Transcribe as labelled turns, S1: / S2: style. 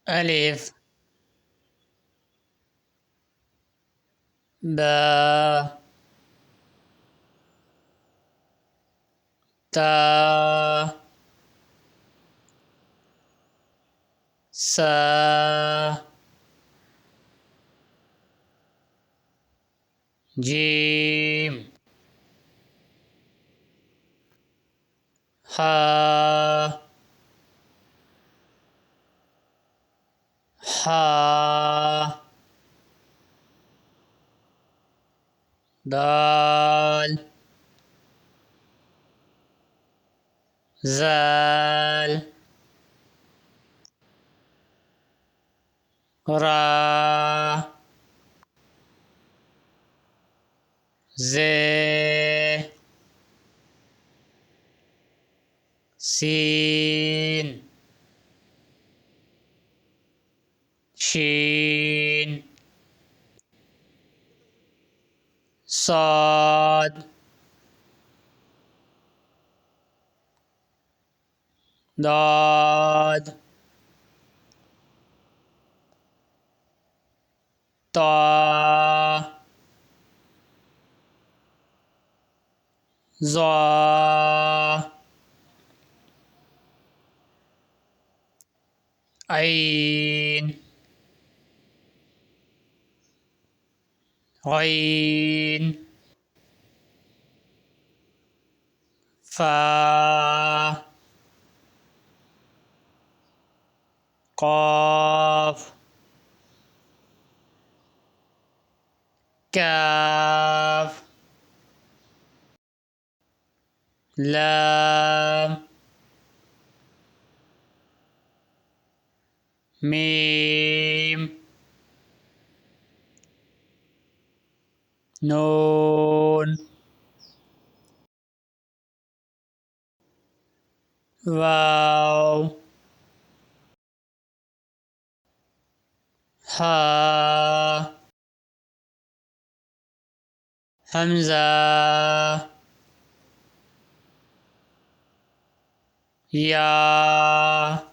S1: ألف باء تاء ساء جيم حاء حاء دال زال را زي سين شين صاد ضاد طا ظا عين غين فا قاف كاف لام ميم نون واو ها همزة يا